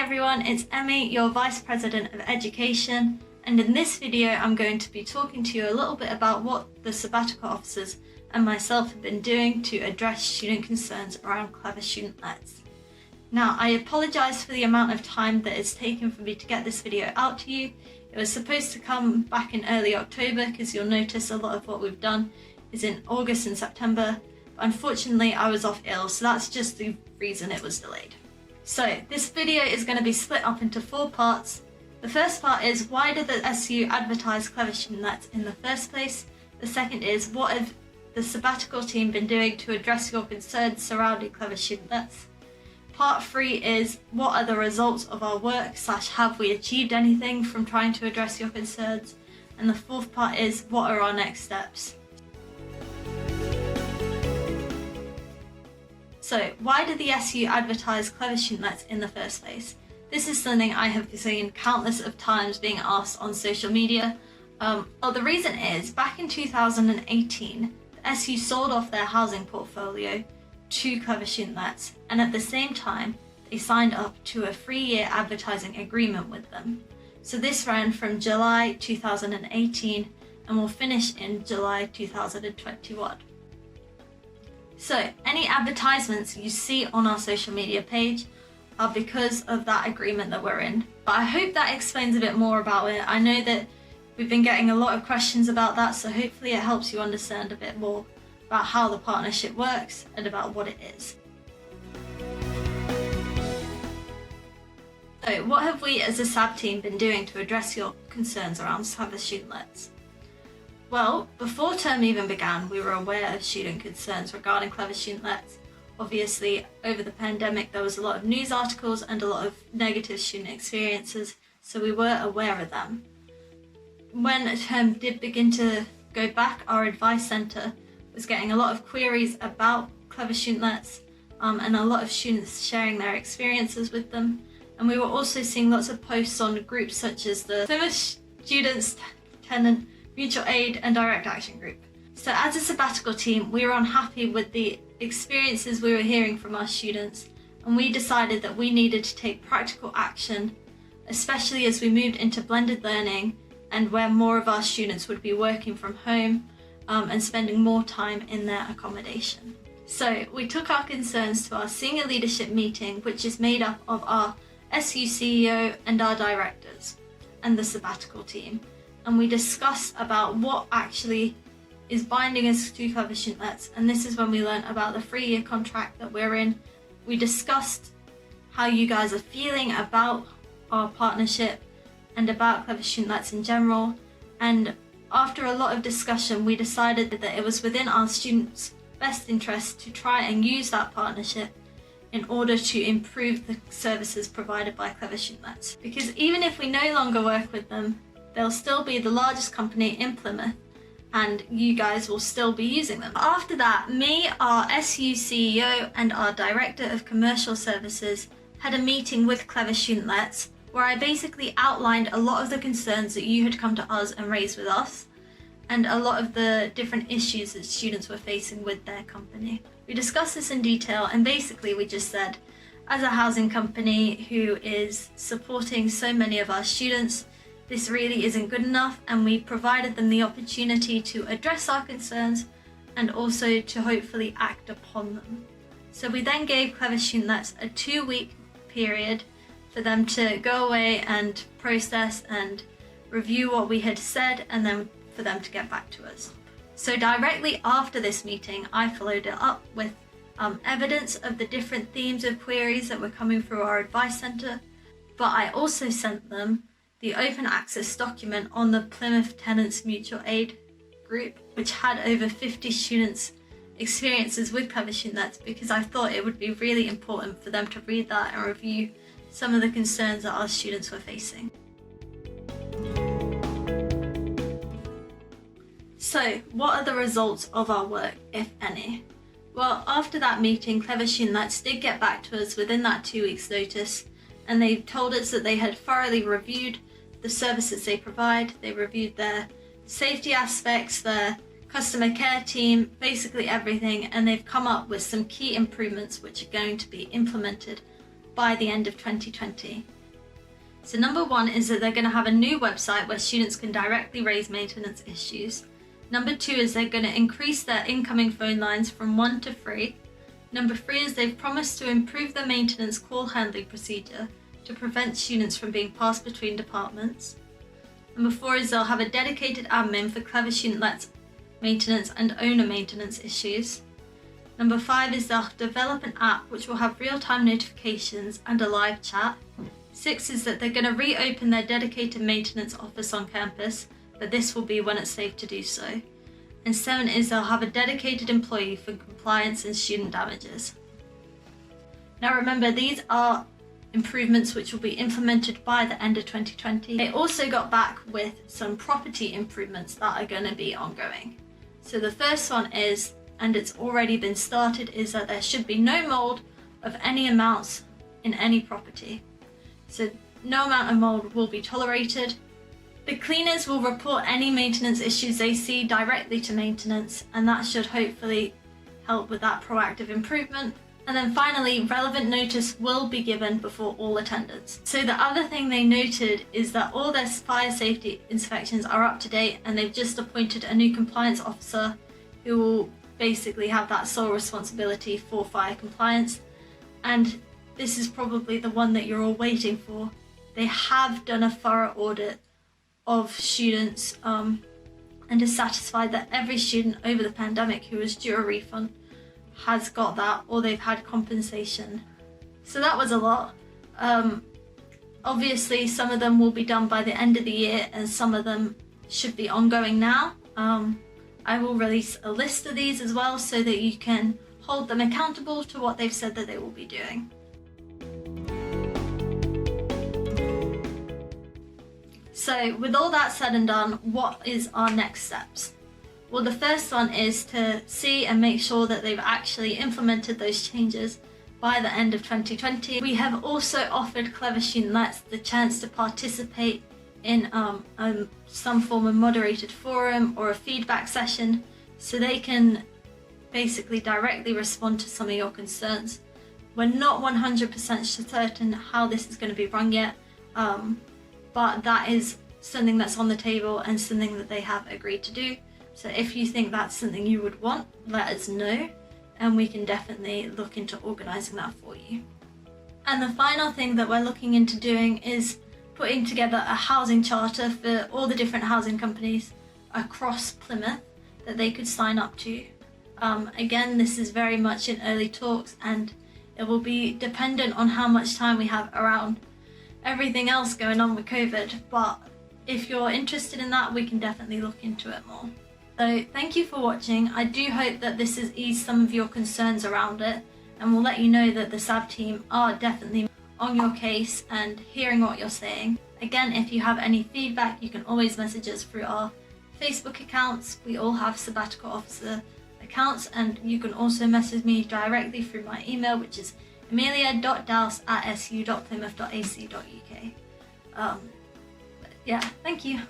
everyone, it's Emi, your Vice President of Education, and in this video I'm going to be talking to you a little bit about what the sabbatical officers and myself have been doing to address student concerns around clever student-leds. Now, I apologise for the amount of time that it's taken for me to get this video out to you. It was supposed to come back in early October because you'll notice a lot of what we've done is in August and September, but unfortunately I was off ill, so that's just the reason it was delayed. So this video is going to be split up into 4 parts. The first part is, why did the SU advertise clever student-leds in the first place? The second is, what have the sabbatical team been doing to address your concerns surrounding clever student-leds? Part 3 is, what are the results of our work / have we achieved anything from trying to address your concerns? And the 4th part is, what are our next steps? So, why did the SU advertise clever student-leds in the first place? This is something I have seen countless of times being asked on social media. The reason is, back in 2018, the SU sold off their housing portfolio to clever student-leds, and at the same time, they signed up to a 3-year advertising agreement with them. So this ran from July 2018 and will finish in July 2021. So any advertisements you see on our social media page are because of that agreement that we're in. But I hope that explains a bit more about it. I know that we've been getting a lot of questions about that, so hopefully it helps you understand a bit more about how the partnership works and about what it is. So what have we as a SAB team been doing to address your concerns around clever student-leds? Well, before term even began, we were aware of student concerns regarding clever student-leds. Obviously, over the pandemic, there was a lot of news articles and a lot of negative student experiences, so we were aware of them. When term did begin to go back, our advice centre was getting a lot of queries about clever student-leds and a lot of students sharing their experiences with them. And we were also seeing lots of posts on groups such as the Plymouth Students Tenant Mutual Aid and Direct Action Group. So as a sabbatical team, we were unhappy with the experiences we were hearing from our students, and we decided that we needed to take practical action, especially as we moved into blended learning and where more of our students would be working from home and spending more time in their accommodation. So we took our concerns to our senior leadership meeting, which is made up of our SU CEO and our directors and the sabbatical team. And we discussed about what actually is binding us to clever student-leds, and this is when we learned about the 3-year contract that we're in. We discussed how you guys are feeling about our partnership and about clever student-leds in general, and after a lot of discussion we decided that it was within our students' best interest to try and use that partnership in order to improve the services provided by clever student-leds. Because even if we no longer work with them, they'll still be the largest company in Plymouth, and you guys will still be using them. After that, me, our SU CEO and our Director of Commercial Services had a meeting with clever student-leds where I basically outlined a lot of the concerns that you had come to us and raised with us, and a lot of the different issues that students were facing with their company. We discussed this in detail, and basically we just said, as a housing company who is supporting so many of our students, this really isn't good enough, and we provided them the opportunity to address our concerns and also to hopefully act upon them. So we then gave clever student-leds a 2-week period for them to go away and process and review what we had said, and then for them to get back to us. So directly after this meeting, I followed it up with evidence of the different themes of queries that were coming through our advice centre, but I also sent them the open access document on the Plymouth Tenants Mutual Aid group, which had over 50 students' experiences with clever student-leds, because I thought it would be really important for them to read that and review some of the concerns that our students were facing. So, what are the results of our work, if any? Well, after that meeting, clever student-leds did get back to us within that 2 weeks notice, and they told us that they had thoroughly reviewed the services they provide. They reviewed their safety aspects, their customer care team, basically everything, and they've come up with some key improvements which are going to be implemented by the end of 2020. So number 1 is that they're going to have a new website where students can directly raise maintenance issues. Number 2 is they're going to increase their incoming phone lines from 1 to 3. Number 3 is they've promised to improve their maintenance call handling procedure to prevent students from being passed between departments. Number 4 is they'll have a dedicated admin for clever student-led maintenance and owner maintenance issues. Number 5 is they'll develop an app which will have real-time notifications and a live chat. 6 is that they're going to reopen their dedicated maintenance office on campus, but this will be when it's safe to do so. And 7 is they'll have a dedicated employee for compliance and student damages. Now remember, these are improvements which will be implemented by the end of 2020. They also got back with some property improvements that are going to be ongoing. So the first one is, and it's already been started, is that there should be no mold of any amounts in any property. So no amount of mold will be tolerated. The cleaners will report any maintenance issues they see directly to maintenance, and that should hopefully help with that proactive improvement. And then finally, relevant notice will be given before all attendance. So the other thing they noted is that all their fire safety inspections are up to date, and they've just appointed a new compliance officer who will basically have that sole responsibility for fire compliance. And this is probably the one that you're all waiting for. They have done a thorough audit of students and is satisfied that every student over the pandemic who was due a refund has got that, or they've had compensation. So that was a lot. Obviously some of them will be done by the end of the year, and some of them should be ongoing now. I will release a list of these as well so that you can hold them accountable to what they've said that they will be doing. So with all that said and done, what is our next steps? Well, the first one is to see and make sure that they've actually implemented those changes by the end of 2020. We have also offered clever student-leds the chance to participate in some form of moderated forum or a feedback session, so they can basically directly respond to some of your concerns. We're not 100% certain how this is going to be run yet, but that is something that's on the table and something that they have agreed to do. So if you think that's something you would want, let us know, and we can definitely look into organising that for you. And the final thing that we're looking into doing is putting together a housing charter for all the different housing companies across Plymouth that they could sign up to. Again, this is very much in early talks, and it will be dependent on how much time we have around everything else going on with COVID, but if you're interested in that, we can definitely look into it more. So thank you for watching. I do hope that this has eased some of your concerns around it, and will let you know that the SAB team are definitely on your case and hearing what you're saying. Again, if you have any feedback, you can always message us through our Facebook accounts. We all have sabbatical officer accounts, and you can also message me directly through my email, which is emilia.dowse@su.plymouth.ac.uk. Yeah, thank you.